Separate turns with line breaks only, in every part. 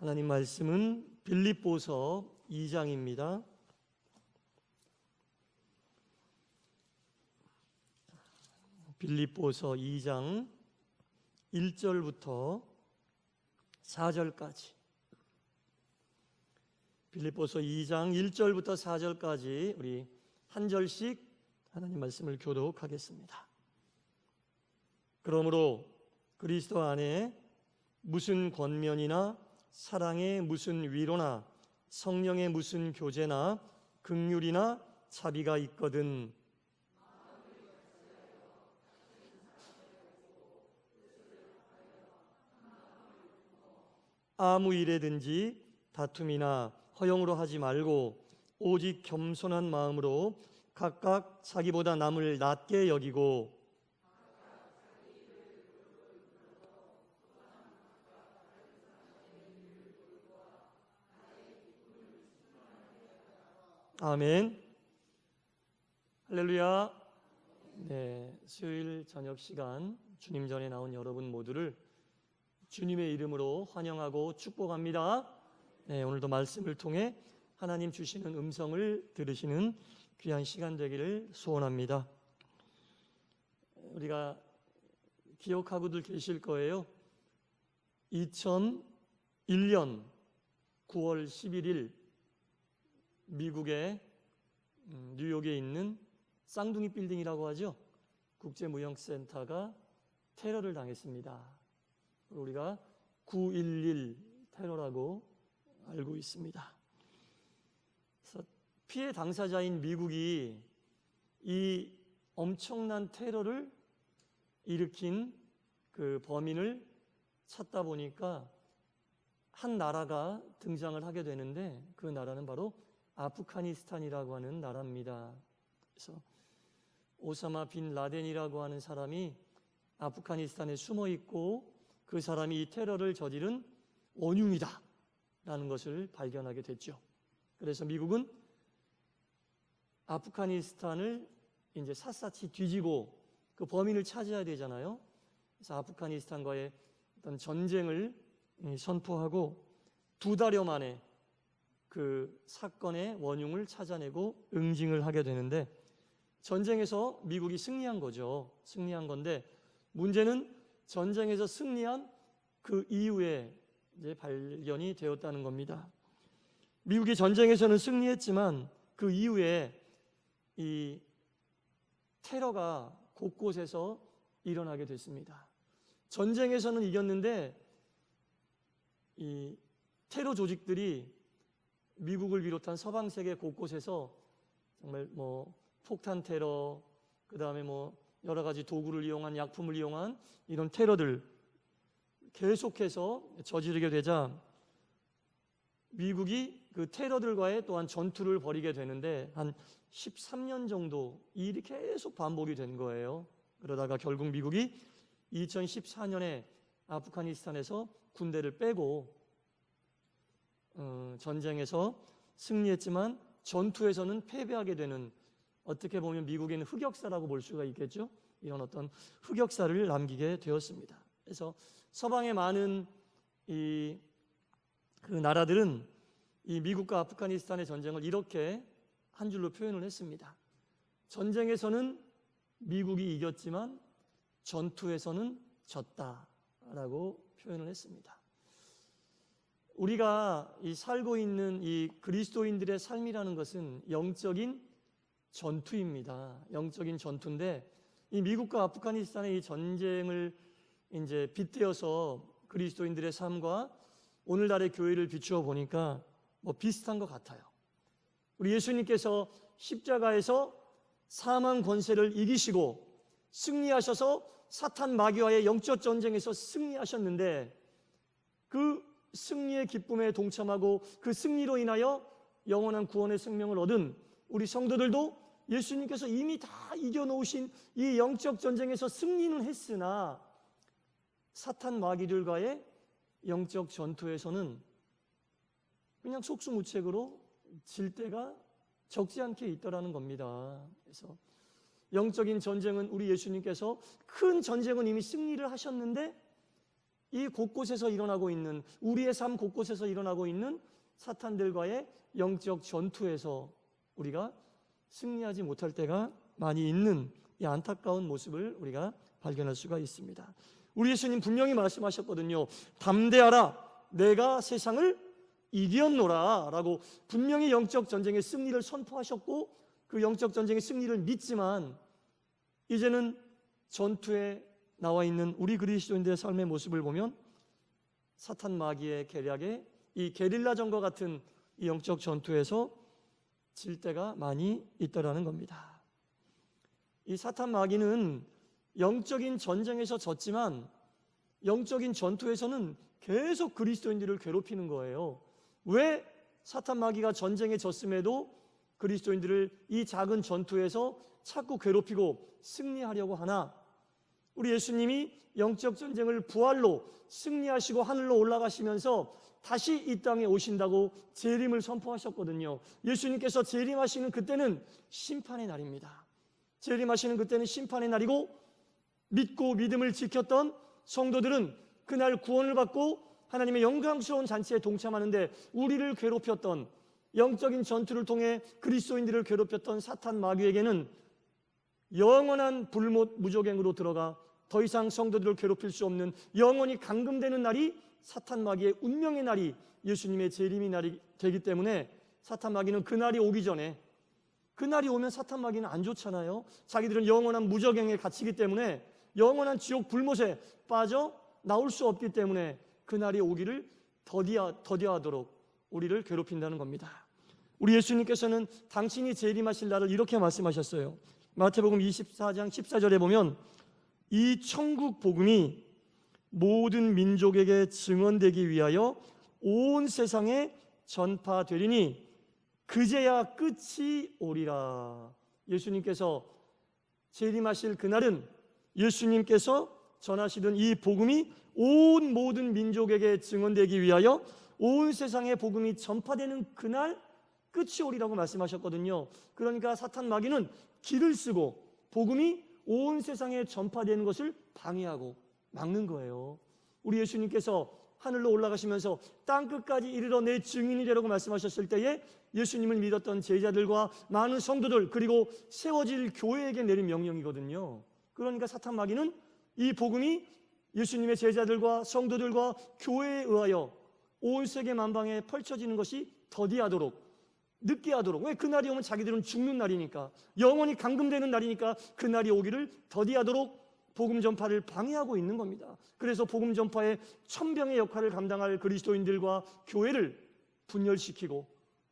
하나님 말씀은 빌립보서 2장입니다. 빌립보서 2장 1절부터 4절까지, 빌립보서 2장 1절부터 4절까지 우리 한 절씩 하나님 말씀을 교독하겠습니다. 그러므로 그리스도 안에 무슨 권면이나 사랑의 무슨 위로나 성령의 무슨 교제나 긍휼이나 자비가 있거든 아무 일에든지 다툼이나 허용으로 하지 말고 오직 겸손한 마음으로 각각 자기보다 남을 낮게 여기고 아멘. 할렐루야. 네, 수요일 저녁 시간 주님 전에 나온 여러분 모두를 주님의 이름으로 환영하고 축복합니다. 네, 오늘도 말씀을 통해 하나님 주시는 음성을 들으시는 귀한 시간 되기를 소원합니다. 우리가 기억하고들 계실 거예요. 2001년 9월 11일 미국의 뉴욕에 있는 쌍둥이 빌딩이라고 하죠. 국제무역센터가 테러를 당했습니다. 우리가 9.11 테러라고 알고 있습니다. 그래서 피해 당사자인 미국이 이 엄청난 테러를 일으킨 그 범인을 찾다 보니까 한 나라가 등장을 하게 되는데 그 나라는 바로 아프가니스탄이라고 하는 나라입니다. 그래서 오사마 빈 라덴이라고 하는 사람이 아프가니스탄에 숨어 있고 그 사람이 이 테러를 저지른 원흉이다 라는 것을 발견하게 됐죠. 그래서 미국은 아프가니스탄을 이제 샅샅이 뒤지고 그 범인을 찾아야 되잖아요. 그래서 아프가니스탄과의 어떤 전쟁을 선포하고 2달여 만에 그 사건의 원흉을 찾아내고 응징을 하게 되는데 전쟁에서 미국이 승리한 거죠. 승리한 건데 문제는 전쟁에서 승리한 그 이후에 이제 발견이 되었다는 겁니다. 미국이 전쟁에서는 승리했지만 그 이후에 이 테러가 곳곳에서 일어나게 됐습니다. 전쟁에서는 이겼는데 이 테러 조직들이 미국을 비롯한 서방 세계 곳곳에서 정말 폭탄 테러, 그 다음에 여러 가지 도구를 이용한, 약품을 이용한 이런 테러들 계속해서 저지르게 되자 미국이 그 테러들과의 또한 전투를 벌이게 되는데 한 13년 정도 이 일이 계속 반복이 된 거예요. 그러다가 결국 미국이 2014년에 아프가니스탄에서 군대를 빼고 전쟁에서 승리했지만 전투에서는 패배하게 되는, 어떻게 보면 미국에는 흑역사라고 볼 수가 있겠죠. 이런 어떤 흑역사를 남기게 되었습니다. 그래서 서방의 많은 그 나라들은 이 미국과 아프가니스탄의 전쟁을 이렇게 한 줄로 표현을 했습니다. 전쟁에서는 미국이 이겼지만 전투에서는 졌다라고 표현을 했습니다. 우리가 살고 있는 이 그리스도인들의 삶이라는 것은 영적인 전투입니다. 영적인 전투인데 이 미국과 아프가니스탄의 이 전쟁을 이제 빗대어서 그리스도인들의 삶과 오늘날의 교회를 비추어 보니까 비슷한 것 같아요. 우리 예수님께서 십자가에서 사망 권세를 이기시고 승리하셔서 사탄 마귀와의 영적 전쟁에서 승리하셨는데 그 승리의 기쁨에 동참하고 그 승리로 인하여 영원한 구원의 생명을 얻은 우리 성도들도 예수님께서 이미 다 이겨놓으신 이 영적 전쟁에서 승리는 했으나 사탄 마귀들과의 영적 전투에서는 그냥 속수무책으로 질 때가 적지 않게 있더라는 겁니다. 그래서 영적인 전쟁은 우리 예수님께서 큰 전쟁은 이미 승리를 하셨는데 이 곳곳에서 일어나고 있는, 우리의 삶 곳곳에서 일어나고 있는 사탄들과의 영적 전투에서 우리가 승리하지 못할 때가 많이 있는 이 안타까운 모습을 우리가 발견할 수가 있습니다. 우리 예수님 분명히 말씀하셨거든요. 담대하라, 내가 세상을 이겼노라 라고 분명히 영적 전쟁의 승리를 선포하셨고, 그 영적 전쟁의 승리를 믿지만 이제는 전투에 나와 있는 우리 그리스도인들의 삶의 모습을 보면 사탄 마귀의 계략에 이 게릴라전과 같은 이 영적 전투에서 질 때가 많이 있더라는 겁니다. 이 사탄 마귀는 영적인 전쟁에서 졌지만 영적인 전투에서는 계속 그리스도인들을 괴롭히는 거예요. 왜 사탄 마귀가 전쟁에 졌음에도 그리스도인들을 이 작은 전투에서 자꾸 괴롭히고 승리하려고 하나? 우리 예수님이 영적 전쟁을 부활로 승리하시고 하늘로 올라가시면서 다시 이 땅에 오신다고 재림을 선포하셨거든요. 예수님께서 재림하시는 그때는 심판의 날입니다. 재림하시는 그때는 심판의 날이고, 믿고 믿음을 지켰던 성도들은 그날 구원을 받고 하나님의 영광스러운 잔치에 동참하는데, 우리를 괴롭혔던, 영적인 전투를 통해 그리스도인들을 괴롭혔던 사탄 마귀에게는 영원한 불못 무저갱으로 들어가 더 이상 성도들을 괴롭힐 수 없는 영원히 감금되는 날이 사탄 마귀의 운명의 날이 예수님의 재림의 날이 되기 때문에, 사탄 마귀는 그날이 오기 전에, 그날이 오면 사탄 마귀는 안 좋잖아요. 자기들은 영원한 무저갱에 갇히기 때문에, 영원한 지옥 불못에 빠져 나올 수 없기 때문에 그날이 오기를 더디하도록 우리를 괴롭힌다는 겁니다. 우리 예수님께서는 당신이 재림하실 날을 이렇게 말씀하셨어요. 마태복음 24장 14절에 보면, 이 천국 복음이 모든 민족에게 증언되기 위하여 온 세상에 전파되리니 그제야 끝이 오리라. 예수님께서 재림하실 그날은 예수님께서 전하시던 이 복음이 온 모든 민족에게 증언되기 위하여 온 세상에 복음이 전파되는 그날 끝이 오리라고 말씀하셨거든요. 그러니까 사탄 마귀는 길을 쓰고 복음이 온 세상에 전파되는 것을 방해하고 막는 거예요. 우리 예수님께서 하늘로 올라가시면서 땅끝까지 이르러 내 증인이 되라고 말씀하셨을 때에 예수님을 믿었던 제자들과 많은 성도들, 그리고 세워질 교회에게 내린 명령이거든요. 그러니까 사탄 마귀는 이 복음이 예수님의 제자들과 성도들과 교회에 의하여 온 세계 만방에 펼쳐지는 것이 더디하도록, 늦게 하도록, 왜? 그날이 오면 자기들은 죽는 날이니까, 영원히 감금되는 날이니까 그날이 오기를 더디하도록 복음 전파를 방해하고 있는 겁니다. 그래서 복음 전파의 천병의 역할을 감당할 그리스도인들과 교회를 분열시키고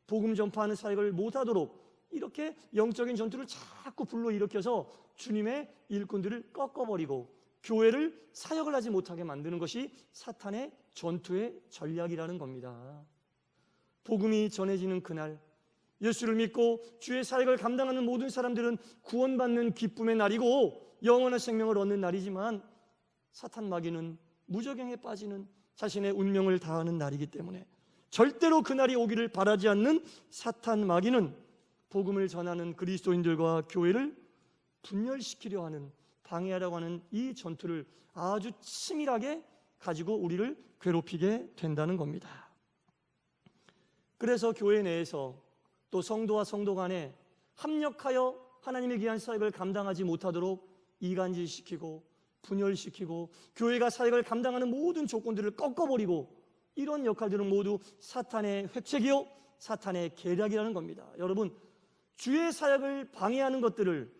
복음 전파하는 사역을 못하도록 이렇게 영적인 전투를 자꾸 불러일으켜서 주님의 일꾼들을 꺾어버리고 교회를 사역을 하지 못하게 만드는 것이 사탄의 전투의 전략이라는 겁니다. 복음이 전해지는 그날, 예수를 믿고 주의 사역을 감당하는 모든 사람들은 구원받는 기쁨의 날이고 영원한 생명을 얻는 날이지만, 사탄 마귀는 무저갱에 빠지는 자신의 운명을 다하는 날이기 때문에 절대로 그날이 오기를 바라지 않는 사탄 마귀는 복음을 전하는 그리스도인들과 교회를 분열시키려 하는, 방해하려고 하는 이 전투를 아주 치밀하게 가지고 우리를 괴롭히게 된다는 겁니다. 그래서 교회 내에서 또 성도와 성도 간에 합력하여 하나님의 귀한 사역을 감당하지 못하도록 이간질시키고 분열시키고 교회가 사역을 감당하는 모든 조건들을 꺾어버리고, 이런 역할들은 모두 사탄의 획책이요 사탄의 계략이라는 겁니다. 여러분, 주의 사역을 방해하는 것들을,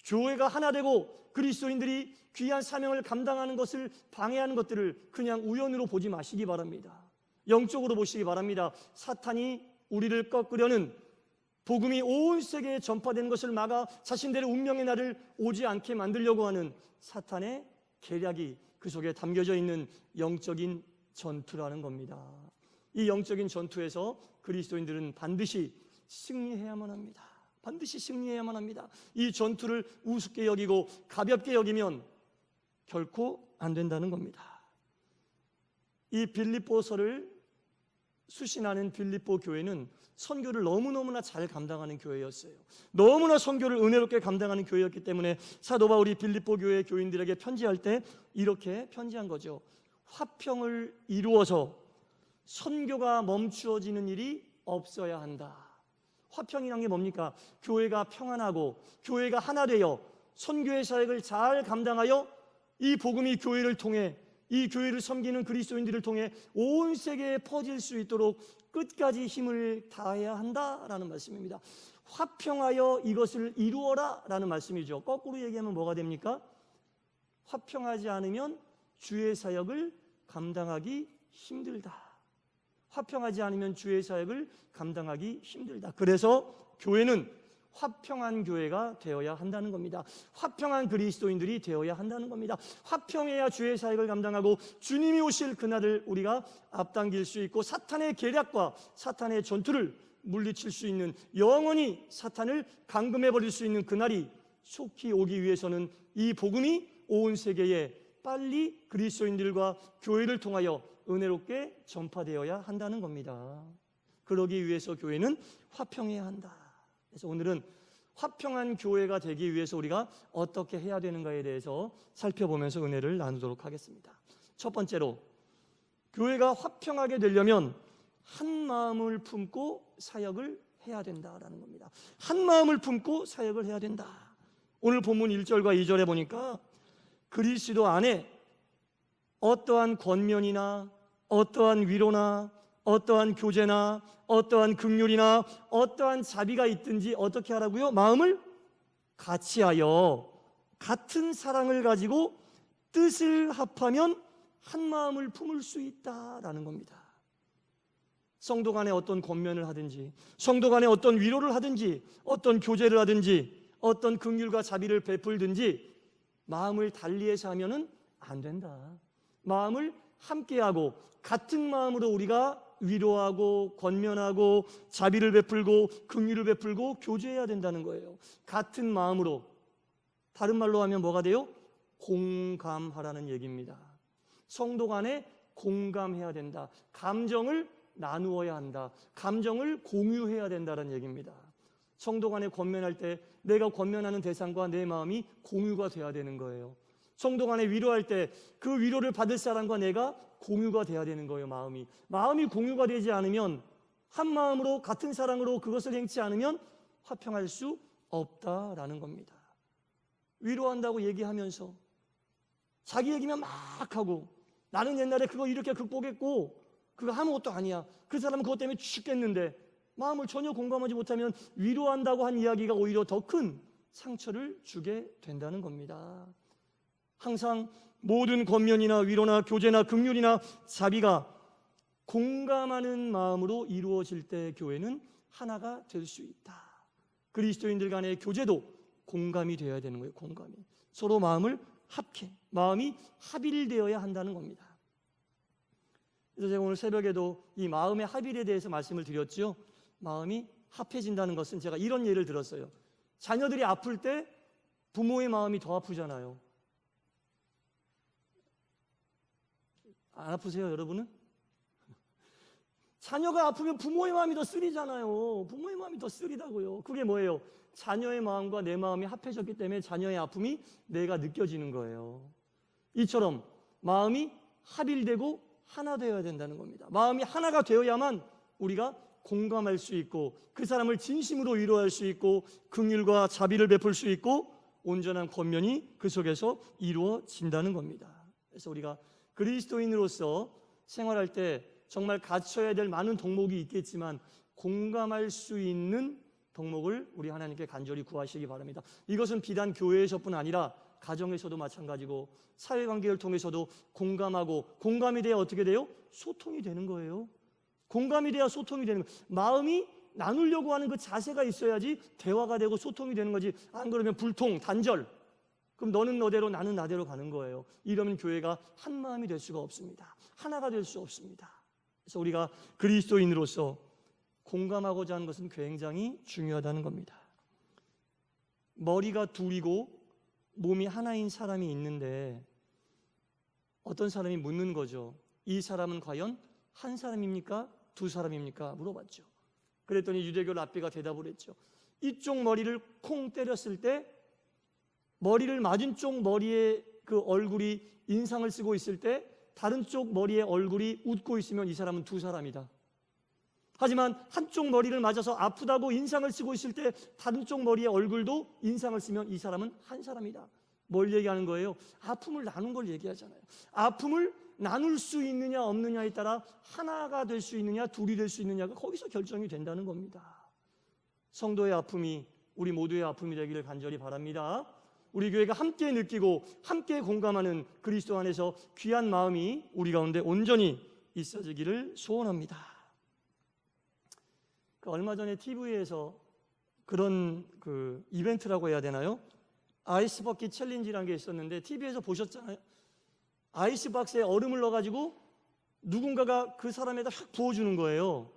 교회가 하나 되고 그리스도인들이 귀한 사명을 감당하는 것을 방해하는 것들을 그냥 우연으로 보지 마시기 바랍니다. 영적으로 보시기 바랍니다. 사탄이 우리를 꺾으려는, 복음이 온 세계에 전파되는 것을 막아 자신들의 운명의 날을 오지 않게 만들려고 하는 사탄의 계략이 그 속에 담겨져 있는 영적인 전투라는 겁니다. 이 영적인 전투에서 그리스도인들은 반드시 승리해야만 합니다. 반드시 승리해야만 합니다. 이 전투를 우습게 여기고 가볍게 여기면 결코 안 된다는 겁니다. 이 빌립보서를 수신하는 빌립보 교회는 선교를 너무너무나 잘 감당하는 교회였어요. 너무나 선교를 은혜롭게 감당하는 교회였기 때문에 사도 바울이 빌립보 교회 교인들에게 편지할 때 이렇게 편지한 거죠. 화평을 이루어서 선교가 멈추어지는 일이 없어야 한다. 화평이란 게 뭡니까? 교회가 평안하고 교회가 하나 되어 선교의 사역을 잘 감당하여 이 복음이 교회를 통해, 이 교회를 섬기는 그리스도인들을 통해 온 세계에 퍼질 수 있도록 끝까지 힘을 다해야 한다라는 말씀입니다. 화평하여 이것을 이루어라 라는 말씀이죠. 거꾸로 얘기하면 뭐가 됩니까? 화평하지 않으면 주의 사역을 감당하기 힘들다. 화평하지 않으면 주의 사역을 감당하기 힘들다. 그래서 교회는 화평한 교회가 되어야 한다는 겁니다. 화평한 그리스도인들이 되어야 한다는 겁니다. 화평해야 주의 사역을 감당하고 주님이 오실 그날을 우리가 앞당길 수 있고 사탄의 계략과 사탄의 전투를 물리칠 수 있는, 영원히 사탄을 감금해버릴 수 있는 그날이 속히 오기 위해서는 이 복음이 온 세계에 빨리 그리스도인들과 교회를 통하여 은혜롭게 전파되어야 한다는 겁니다. 그러기 위해서 교회는 화평해야 한다. 그래서 오늘은 화평한 교회가 되기 위해서 우리가 어떻게 해야 되는가에 대해서 살펴보면서 은혜를 나누도록 하겠습니다. 첫 번째로, 교회가 화평하게 되려면 한 마음을 품고 사역을 해야 된다라는 겁니다. 한 마음을 품고 사역을 해야 된다. 오늘 본문 1절과 2절에 보니까 그리스도 안에 어떠한 권면이나 어떠한 위로나 어떠한 교제나 어떠한 긍휼이나 어떠한 자비가 있든지 어떻게 하라고요? 마음을 같이하여 같은 사랑을 가지고 뜻을 합하면 한 마음을 품을 수 있다라는 겁니다. 성도 간에 어떤 권면을 하든지, 성도 간에 어떤 위로를 하든지, 어떤 교제를 하든지, 어떤 긍휼과 자비를 베풀든지 마음을 달리해서 하면은 안 된다. 마음을 함께하고 같은 마음으로 우리가 위로하고 권면하고 자비를 베풀고 긍휼을 베풀고 교제해야 된다는 거예요. 같은 마음으로, 다른 말로 하면 뭐가 돼요? 공감하라는 얘기입니다. 성도 간에 공감해야 된다. 감정을 나누어야 한다. 감정을 공유해야 된다는 얘기입니다. 성도 간에 권면할 때 내가 권면하는 대상과 내 마음이 공유가 돼야 되는 거예요. 성도 간에 위로할 때 그 위로를 받을 사람과 내가 공유가 돼야 되는 거예요. 마음이 공유가 되지 않으면, 한 마음으로 같은 사랑으로 그것을 행치 않으면 화평할 수 없다라는 겁니다. 위로한다고 얘기하면서 자기 얘기만 막 하고, 나는 옛날에 그거 이렇게 극복했고 그거 아무것도 아니야, 그 사람은 그것 때문에 죽겠는데, 마음을 전혀 공감하지 못하면 위로한다고 한 이야기가 오히려 더 큰 상처를 주게 된다는 겁니다. 항상 모든 권면이나 위로나 교제나 긍휼이나 자비가 공감하는 마음으로 이루어질 때 교회는 하나가 될 수 있다. 그리스도인들 간의 교제도 공감이 되어야 되는 거예요. 공감이. 서로 마음을 합해, 마음이 합일되어야 한다는 겁니다. 그래서 제가 오늘 새벽에도 이 마음의 합일에 대해서 말씀을 드렸죠. 마음이 합해진다는 것은 제가 이런 예를 들었어요. 자녀들이 아플 때 부모의 마음이 더 아프잖아요. 안 아프세요, 여러분은? 자녀가 아프면 부모의 마음이 더 쓰리잖아요. 부모의 마음이 더 쓰리다고요. 그게 뭐예요? 자녀의 마음과 내 마음이 합해졌기 때문에 자녀의 아픔이 내가 느껴지는 거예요. 이처럼 마음이 합일되고 하나 되어야 된다는 겁니다. 마음이 하나가 되어야만 우리가 공감할 수 있고 그 사람을 진심으로 위로할 수 있고 긍휼과 자비를 베풀 수 있고 온전한 권면이 그 속에서 이루어진다는 겁니다. 그래서 우리가 그리스도인으로서 생활할 때 정말 갖춰야 될 많은 덕목이 있겠지만 공감할 수 있는 덕목을 우리 하나님께 간절히 구하시기 바랍니다. 이것은 비단 교회에서뿐 아니라 가정에서도 마찬가지고 사회관계를 통해서도 공감하고, 공감이 돼야 어떻게 돼요? 소통이 되는 거예요. 공감이 돼야 소통이 되는 거예요. 마음이 나누려고 하는 그 자세가 있어야지 대화가 되고 소통이 되는 거지. 안 그러면 불통, 단절. 그럼 너는 너대로 나는 나대로 가는 거예요. 이러면 교회가 한 마음이 될 수가 없습니다. 하나가 될 수 없습니다. 그래서 우리가 그리스도인으로서 공감하고자 하는 것은 굉장히 중요하다는 겁니다. 머리가 둘이고 몸이 하나인 사람이 있는데 어떤 사람이 묻는 거죠. 이 사람은 과연 한 사람입니까? 두 사람입니까? 물어봤죠. 그랬더니 유대교 랍비가 대답을 했죠. 이쪽 머리를 콩 때렸을 때 머리를 맞은 쪽 머리에 그 얼굴이 인상을 쓰고 있을 때 다른 쪽 머리에 얼굴이 웃고 있으면 이 사람은 두 사람이다. 하지만 한쪽 머리를 맞아서 아프다고 인상을 쓰고 있을 때 다른 쪽 머리에 얼굴도 인상을 쓰면 이 사람은 한 사람이다. 뭘 얘기하는 거예요? 아픔을 나눈 걸 얘기하잖아요. 아픔을 나눌 수 있느냐 없느냐에 따라 하나가 될 수 있느냐 둘이 될 수 있느냐가 거기서 결정이 된다는 겁니다. 성도의 아픔이 우리 모두의 아픔이 되기를 간절히 바랍니다. 우리 교회가 함께 느끼고 함께 공감하는 그리스도 안에서 귀한 마음이 우리 가운데 온전히 있어지기를 소원합니다. 얼마 전에 TV에서 그런 이벤트라고 해야 되나요? 아이스버킷 챌린지라는 게 있었는데 TV에서 보셨잖아요. 아이스박스에 얼음을 넣어가지고 누군가가 그 사람에다 확 부어주는 거예요.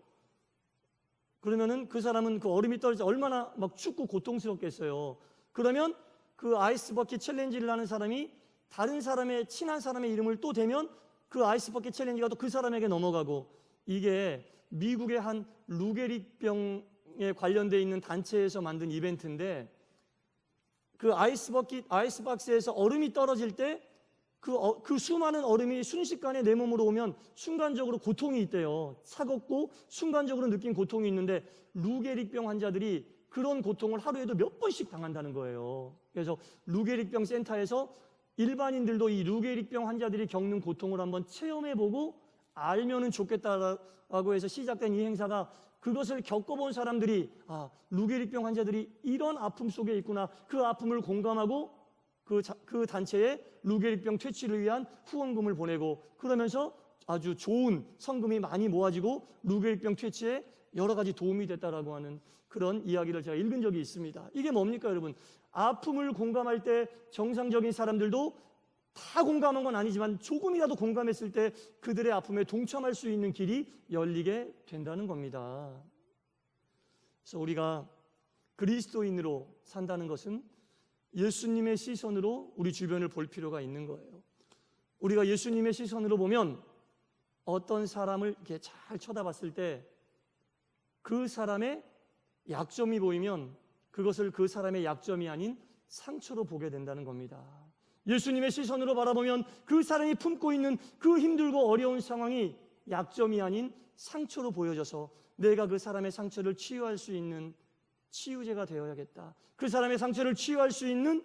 그러면은 그 사람은 그 얼음이 떨어질 때 얼마나 막 춥고 고통스럽겠어요. 그러면 그 아이스버킷 챌린지를 하는 사람이 다른 사람의 친한 사람의 이름을 또 대면 그 아이스버킷 챌린지가 또 그 사람에게 넘어가고, 이게 미국의 한 루게릭병에 관련되어 있는 단체에서 만든 이벤트인데, 그 아이스박스에서 얼음이 떨어질 때 그 수많은 얼음이 순식간에 내 몸으로 오면 순간적으로 고통이 있대요. 차갑고 순간적으로 느낀 고통이 있는데 루게릭병 환자들이 그런 고통을 하루에도 몇 번씩 당한다는 거예요. 그래서 루게릭병 센터에서 일반인들도 이 루게릭병 환자들이 겪는 고통을 한번 체험해보고 알면은 좋겠다라고 해서 시작된 이 행사가, 그것을 겪어본 사람들이 루게릭병 환자들이 이런 아픔 속에 있구나, 그 아픔을 공감하고 그 단체에 루게릭병 퇴치를 위한 후원금을 보내고, 그러면서 아주 좋은 성금이 많이 모아지고 루게릭병 퇴치에 여러 가지 도움이 됐다라고 하는 그런 이야기를 제가 읽은 적이 있습니다. 이게 뭡니까 여러분? 아픔을 공감할 때 정상적인 사람들도 다 공감한 건 아니지만 조금이라도 공감했을 때 그들의 아픔에 동참할 수 있는 길이 열리게 된다는 겁니다. 그래서 우리가 그리스도인으로 산다는 것은 예수님의 시선으로 우리 주변을 볼 필요가 있는 거예요. 우리가 예수님의 시선으로 보면 어떤 사람을 이렇게 잘 쳐다봤을 때 그 사람의 약점이 보이면 그것을 그 사람의 약점이 아닌 상처로 보게 된다는 겁니다. 예수님의 시선으로 바라보면 그 사람이 품고 있는 그 힘들고 어려운 상황이 약점이 아닌 상처로 보여져서 내가 그 사람의 상처를 치유할 수 있는 치유제가 되어야겠다, 그 사람의 상처를 치유할 수 있는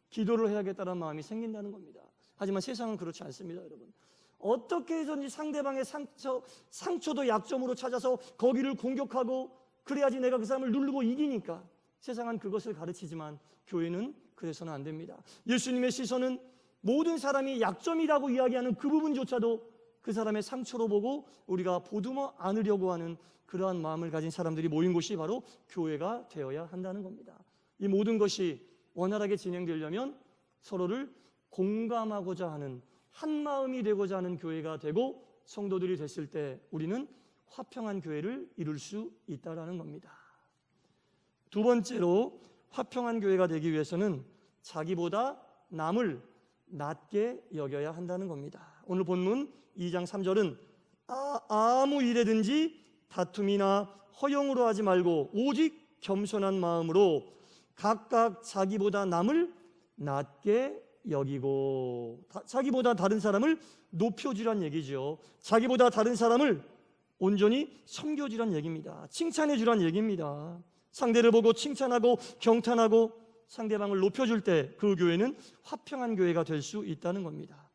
기도를 해야겠다는 마음이 생긴다는 겁니다. 하지만 세상은 그렇지 않습니다, 여러분. 어떻게 해서든지 상대방의 상처도 약점으로 찾아서 거기를 공격하고 그래야지 내가 그 사람을 누르고 이기니까 세상은 그것을 가르치지만 교회는 그래서는 안 됩니다. 예수님의 시선은 모든 사람이 약점이라고 이야기하는 그 부분조차도 그 사람의 상처로 보고 우리가 보듬어 안으려고 하는 그러한 마음을 가진 사람들이 모인 곳이 바로 교회가 되어야 한다는 겁니다. 이 모든 것이 원활하게 진행되려면 서로를 공감하고자 하는, 한 마음이 되고자 하는 교회가 되고 성도들이 됐을 때 우리는 화평한 교회를 이룰 수 있다는 겁니다. 두 번째로 화평한 교회가 되기 위해서는 자기보다 남을 낮게 여겨야 한다는 겁니다. 오늘 본문 2장 3절은 아무 일에든지 다툼이나 허용으로 하지 말고 오직 겸손한 마음으로 각각 자기보다 남을 낮게 여기고, 자기보다 다른 사람을 높여주란 얘기죠. 자기보다 다른 사람을 온전히 섬겨주란 얘기입니다. 칭찬해주란 얘기입니다. 상대를 보고 칭찬하고 경탄하고 상대방을 높여줄 때 그 교회는 화평한 교회가 될 수 있다는 겁니다.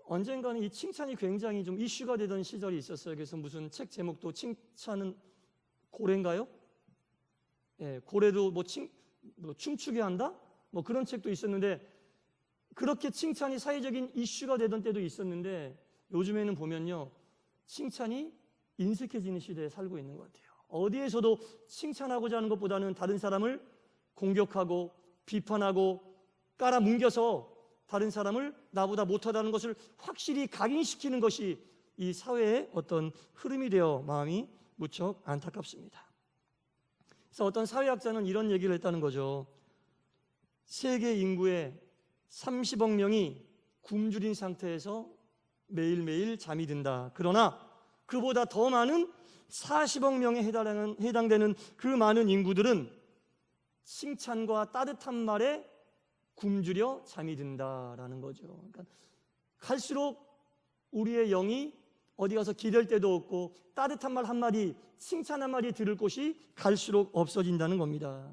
언젠가는 이 칭찬이 굉장히 좀 이슈가 되던 시절이 있었어요. 그래서 무슨 책 제목도 칭찬은 고래인가요? 예, 고래도 뭐 춤추게 한다? 뭐 그런 책도 있었는데, 그렇게 칭찬이 사회적인 이슈가 되던 때도 있었는데 요즘에는 보면요, 칭찬이 인색해지는 시대에 살고 있는 것 같아요. 어디에서도 칭찬하고자 하는 것보다는 다른 사람을 공격하고 비판하고 깔아뭉겨서 다른 사람을 나보다 못하다는 것을 확실히 각인시키는 것이 이 사회의 어떤 흐름이 되어 마음이 무척 안타깝습니다. 그래서 어떤 사회학자는 이런 얘기를 했다는 거죠. 세계 인구의 30억 명이 굶주린 상태에서 매일매일 잠이 든다. 그러나 그보다 더 많은 40억 명에 해당되는 그 많은 인구들은 칭찬과 따뜻한 말에 굶주려 잠이 든다라는 거죠. 그러니까 갈수록 우리의 영이 어디 가서 기댈 데도 없고 따뜻한 말 한마디, 칭찬 한마디 들을 곳이 갈수록 없어진다는 겁니다.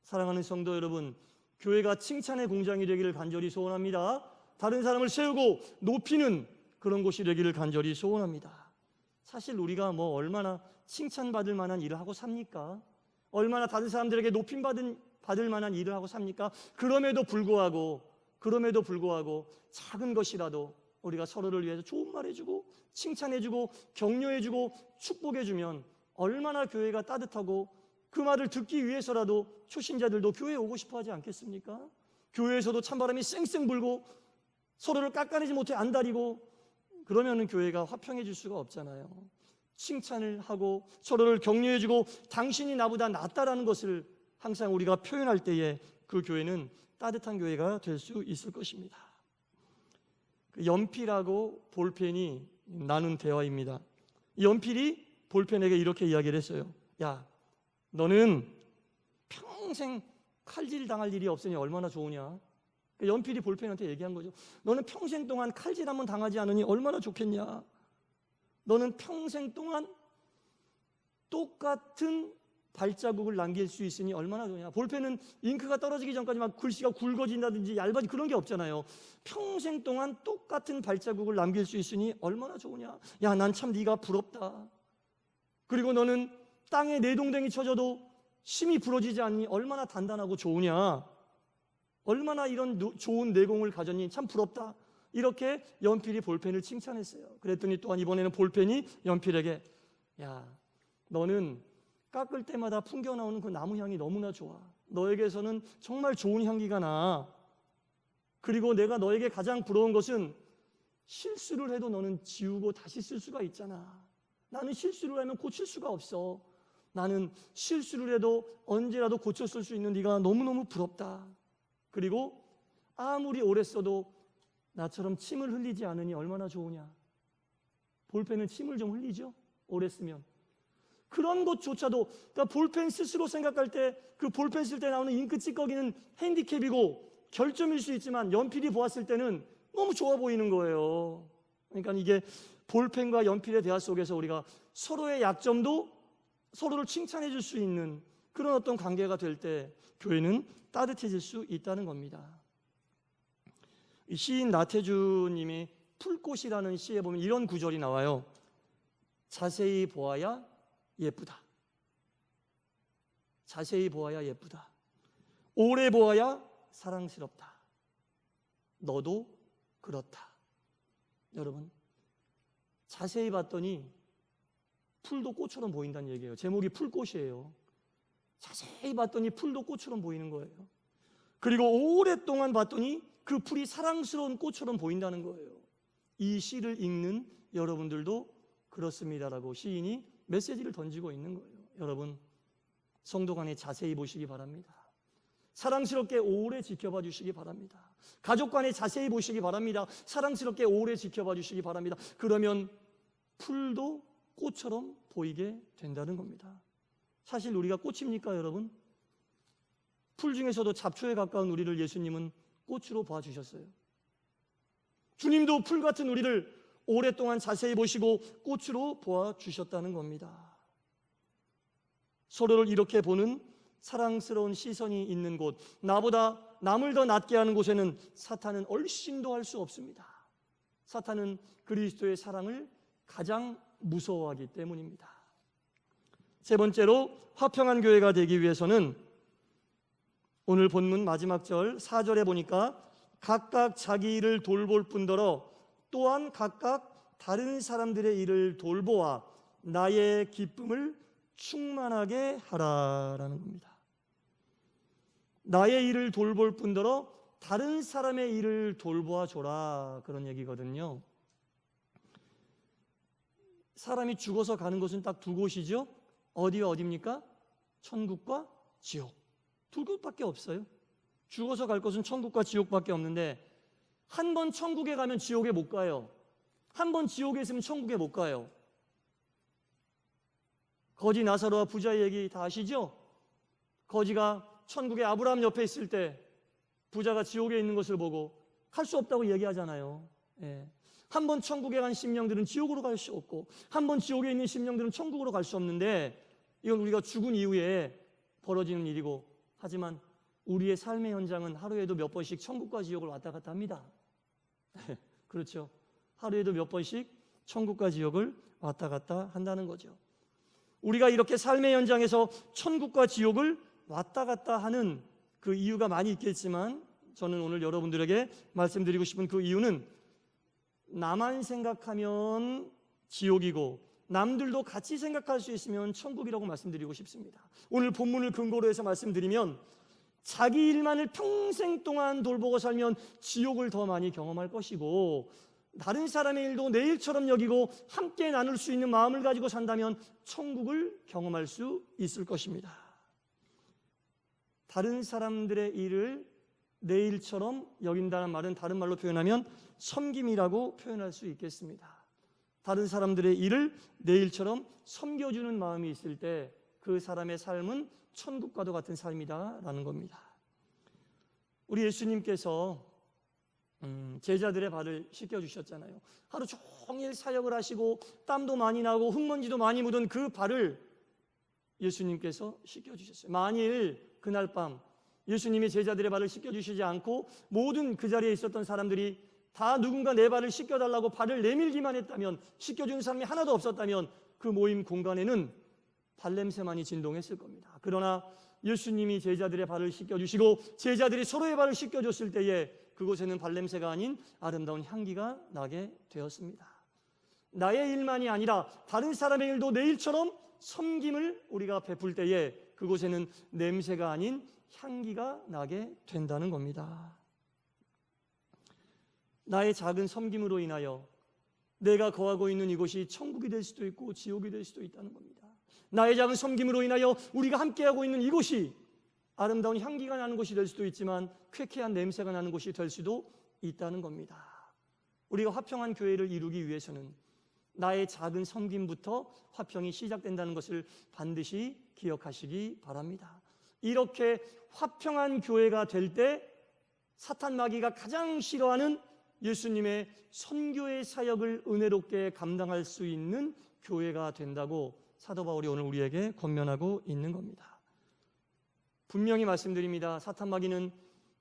사랑하는 성도 여러분, 교회가 칭찬의 공장이 되기를 간절히 소원합니다. 다른 사람을 세우고 높이는 그런 곳이 되기를 간절히 소원합니다. 사실 우리가 얼마나 칭찬받을 만한 일을 하고 삽니까? 얼마나 다른 사람들에게 높임받을 만한 일을 하고 삽니까? 그럼에도 불구하고 작은 것이라도 우리가 서로를 위해서 좋은 말 해주고 칭찬해주고 격려해주고 축복해주면 얼마나 교회가 따뜻하고 그 말을 듣기 위해서라도 초신자들도 교회에 오고 싶어 하지 않겠습니까? 교회에서도 찬바람이 쌩쌩 불고 서로를 깎아내지 못해 안달이고 그러면 교회가 화평해질 수가 없잖아요. 칭찬을 하고 서로를 격려해주고 당신이 나보다 낫다라는 것을 항상 우리가 표현할 때에 그 교회는 따뜻한 교회가 될 수 있을 것입니다. 연필하고 볼펜이 나눈 대화입니다. 연필이 볼펜에게 이렇게 이야기를 했어요. 야, 너는 평생 칼질 당할 일이 없으니 얼마나 좋으냐. 연필이 볼펜한테 얘기한 거죠. 너는 평생 동안 칼질 한번 당하지 않으니 얼마나 좋겠냐. 너는 평생 동안 똑같은 발자국을 남길 수 있으니 얼마나 좋냐. 볼펜은 잉크가 떨어지기 전까지 막 글씨가 굵어진다든지 얇아지 그런 게 없잖아요. 평생 동안 똑같은 발자국을 남길 수 있으니 얼마나 좋으냐. 야, 난 참 네가 부럽다. 그리고 너는 땅에 내동댕이 쳐져도 심이 부러지지 않니 얼마나 단단하고 좋으냐. 얼마나 이런 좋은 내공을 가졌니 참 부럽다. 이렇게 연필이 볼펜을 칭찬했어요. 그랬더니 또한 이번에는 볼펜이 연필에게 야, 너는 깎을 때마다 풍겨나오는 그 나무 향이 너무나 좋아. 너에게서는 정말 좋은 향기가 나. 그리고 내가 너에게 가장 부러운 것은 실수를 해도 너는 지우고 다시 쓸 수가 있잖아. 나는 실수를 하면 고칠 수가 없어. 나는 실수를 해도 언제라도 고쳐 쓸 수 있는 네가 너무너무 부럽다. 그리고 아무리 오래 써도 나처럼 침을 흘리지 않으니 얼마나 좋으냐. 볼펜은 침을 좀 흘리죠, 오래 쓰면. 그런 것조차도, 그러니까 볼펜 스스로 생각할 때 그 볼펜 쓸 때 나오는 잉크 찌꺼기는 핸디캡이고 결점일 수 있지만 연필이 보았을 때는 너무 좋아 보이는 거예요. 그러니까 이게 볼펜과 연필의 대화 속에서 우리가 서로의 약점도 서로를 칭찬해 줄 수 있는 그런 어떤 관계가 될 때 교회는 따뜻해질 수 있다는 겁니다. 시인 나태주님이 풀꽃이라는 시에 보면 이런 구절이 나와요. 자세히 보아야 예쁘다. 자세히 보아야 예쁘다. 오래 보아야 사랑스럽다. 너도 그렇다. 여러분, 자세히 봤더니 풀도 꽃처럼 보인다는 얘기예요. 제목이 풀꽃이에요. 자세히 봤더니 풀도 꽃처럼 보이는 거예요. 그리고 오랫동안 봤더니 그 풀이 사랑스러운 꽃처럼 보인다는 거예요. 이 시를 읽는 여러분들도 그렇습니다라고 시인이 메시지를 던지고 있는 거예요. 여러분, 성도 간에 자세히 보시기 바랍니다. 사랑스럽게 오래 지켜봐 주시기 바랍니다. 가족 간에 자세히 보시기 바랍니다. 사랑스럽게 오래 지켜봐 주시기 바랍니다. 그러면 풀도 꽃처럼 보이게 된다는 겁니다. 사실 우리가 꽃입니까, 여러분? 풀 중에서도 잡초에 가까운 우리를 예수님은 꽃으로 봐주셨어요. 주님도 풀 같은 우리를 오랫동안 자세히 보시고 꽃으로 보아주셨다는 겁니다. 서로를 이렇게 보는 사랑스러운 시선이 있는 곳, 나보다 남을 더 낫게 하는 곳에는 사탄은 얼씬도 할 수 없습니다. 사탄은 그리스도의 사랑을 가장 무서워하기 때문입니다. 세 번째로 화평한 교회가 되기 위해서는 오늘 본문 마지막 절 4절에 보니까 각각 자기 일을 돌볼 뿐더러 또한 각각 다른 사람들의 일을 돌보아 나의 기쁨을 충만하게 하라라는 겁니다. 나의 일을 돌볼 뿐더러 다른 사람의 일을 돌보아 줘라, 그런 얘기거든요. 사람이 죽어서 가는 곳은 딱 두 곳이죠. 어디와 어디입니까? 천국과 지옥. 두 곳밖에 없어요. 죽어서 갈 곳은 천국과 지옥밖에 없는데 한 번 천국에 가면 지옥에 못 가요. 한 번 지옥에 있으면 천국에 못 가요. 거지 나사로와 부자의 얘기 다 아시죠? 거지가 천국에 아브라함 옆에 있을 때 부자가 지옥에 있는 것을 보고 갈 수 없다고 얘기하잖아요. 한 번 천국에 간 심령들은 지옥으로 갈 수 없고 한 번 지옥에 있는 심령들은 천국으로 갈 수 없는데 이건 우리가 죽은 이후에 벌어지는 일이고 하지만 우리의 삶의 현장은 하루에도 몇 번씩 천국과 지옥을 왔다 갔다 합니다. 그렇죠. 하루에도 몇 번씩 천국과 지옥을 왔다 갔다 한다는 거죠. 우리가 이렇게 삶의 현장에서 천국과 지옥을 왔다 갔다 하는 그 이유가 많이 있겠지만 저는 오늘 여러분들에게 말씀드리고 싶은 그 이유는 나만 생각하면 지옥이고 남들도 같이 생각할 수 있으면 천국이라고 말씀드리고 싶습니다. 오늘 본문을 근거로 해서 말씀드리면 자기 일만을 평생 동안 돌보고 살면 지옥을 더 많이 경험할 것이고 다른 사람의 일도 내 일처럼 여기고 함께 나눌 수 있는 마음을 가지고 산다면 천국을 경험할 수 있을 것입니다. 다른 사람들의 일을 내 일처럼 여긴다는 말은 다른 말로 표현하면 섬김이라고 표현할 수 있겠습니다. 다른 사람들의 일을 내 일처럼 섬겨주는 마음이 있을 때 그 사람의 삶은 천국과도 같은 삶이다라는 겁니다. 우리 예수님께서 제자들의 발을 씻겨주셨잖아요. 하루 종일 사역을 하시고 땀도 많이 나고 흙먼지도 많이 묻은 그 발을 예수님께서 씻겨주셨어요. 만일 그날 밤 예수님이 제자들의 발을 씻겨주시지 않고 모든 그 자리에 있었던 사람들이 다 누군가 내 발을 씻겨달라고 발을 내밀기만 했다면, 씻겨주는 사람이 하나도 없었다면 그 모임 공간에는 발냄새만이 진동했을 겁니다. 그러나 예수님이 제자들의 발을 씻겨주시고 제자들이 서로의 발을 씻겨줬을 때에 그곳에는 발냄새가 아닌 아름다운 향기가 나게 되었습니다. 나의 일만이 아니라 다른 사람의 일도 내 일처럼 섬김을 우리가 베풀 때에 그곳에는 냄새가 아닌 향기가 나게 된다는 겁니다. 나의 작은 섬김으로 인하여 내가 거하고 있는 이곳이 천국이 될 수도 있고 지옥이 될 수도 있다는 겁니다. 나의 작은 섬김으로 인하여 우리가 함께하고 있는 이곳이 아름다운 향기가 나는 곳이 될 수도 있지만 쾌쾌한 냄새가 나는 곳이 될 수도 있다는 겁니다. 우리가 화평한 교회를 이루기 위해서는 나의 작은 섬김부터 화평이 시작된다는 것을 반드시 기억하시기 바랍니다. 이렇게 화평한 교회가 될 때 사탄 마귀가 가장 싫어하는 예수님의 선교의 사역을 은혜롭게 감당할 수 있는 교회가 된다고 사도 바울이 오늘 우리에게 권면하고 있는 겁니다. 분명히 말씀드립니다. 사탄 마귀는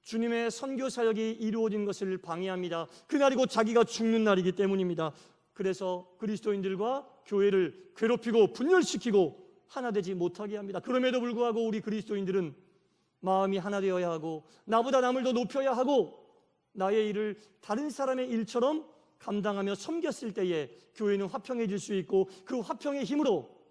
주님의 선교 사역이 이루어진 것을 방해합니다. 그날이 곧 자기가 죽는 날이기 때문입니다. 그래서 그리스도인들과 교회를 괴롭히고 분열시키고 하나 되지 못하게 합니다. 그럼에도 불구하고 우리 그리스도인들은 마음이 하나 되어야 하고 나보다 남을 더 높여야 하고 나의 일을 다른 사람의 일처럼 감당하며 섬겼을 때에 교회는 화평해질 수 있고 그 화평의 힘으로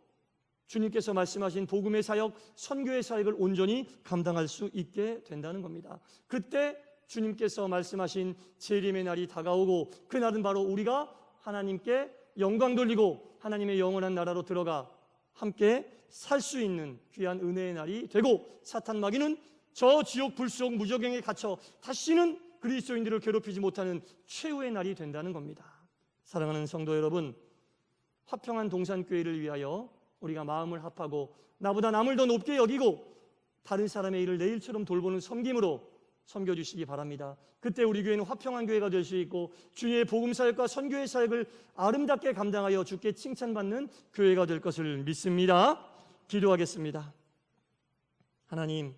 주님께서 말씀하신 복음의 사역, 선교의 사역을 온전히 감당할 수 있게 된다는 겁니다. 그때 주님께서 말씀하신 재림의 날이 다가오고 그날은 바로 우리가 하나님께 영광 돌리고 하나님의 영원한 나라로 들어가 함께 살 수 있는 귀한 은혜의 날이 되고 사탄 마귀는 저 지옥 불 속 무저갱에 갇혀 다시는 그리스도인들을 괴롭히지 못하는 최후의 날이 된다는 겁니다. 사랑하는 성도 여러분, 화평한 동산교회를 위하여 우리가 마음을 합하고 나보다 남을 더 높게 여기고 다른 사람의 일을 내 일처럼 돌보는 섬김으로 섬겨주시기 바랍니다. 그때 우리 교회는 화평한 교회가 될 수 있고 주님의 복음사역과 선교의 사역을 아름답게 감당하여 주께 칭찬받는 교회가 될 것을 믿습니다. 기도하겠습니다. 하나님,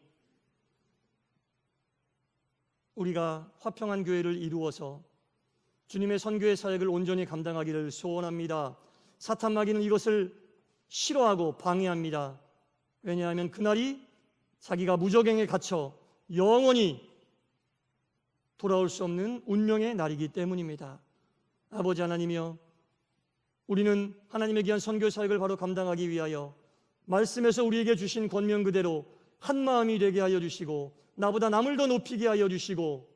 우리가 화평한 교회를 이루어서 주님의 선교의 사역을 온전히 감당하기를 소원합니다. 사탄 마귀는 이것을 싫어하고 방해합니다. 왜냐하면 그날이 자기가 무저갱에 갇혀 영원히 돌아올 수 없는 운명의 날이기 때문입니다. 아버지 하나님이여, 우리는 하나님의 귀한 선교 사역을 바로 감당하기 위하여 말씀에서 우리에게 주신 권면 그대로 한 마음이 되게 하여 주시고 나보다 남을 더 높이게 하여 주시고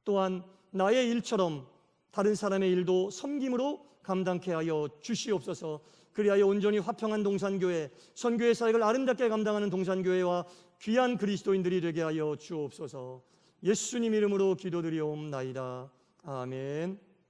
또한 나의 일처럼 다른 사람의 일도 섬김으로 감당케 하여 주시옵소서. 그리하여 온전히 화평한 동산교회, 선교의 사역을 아름답게 감당하는 동산교회와 귀한 그리스도인들이 되게 하여 주옵소서. 예수님 이름으로 기도드리옵나이다. 아멘.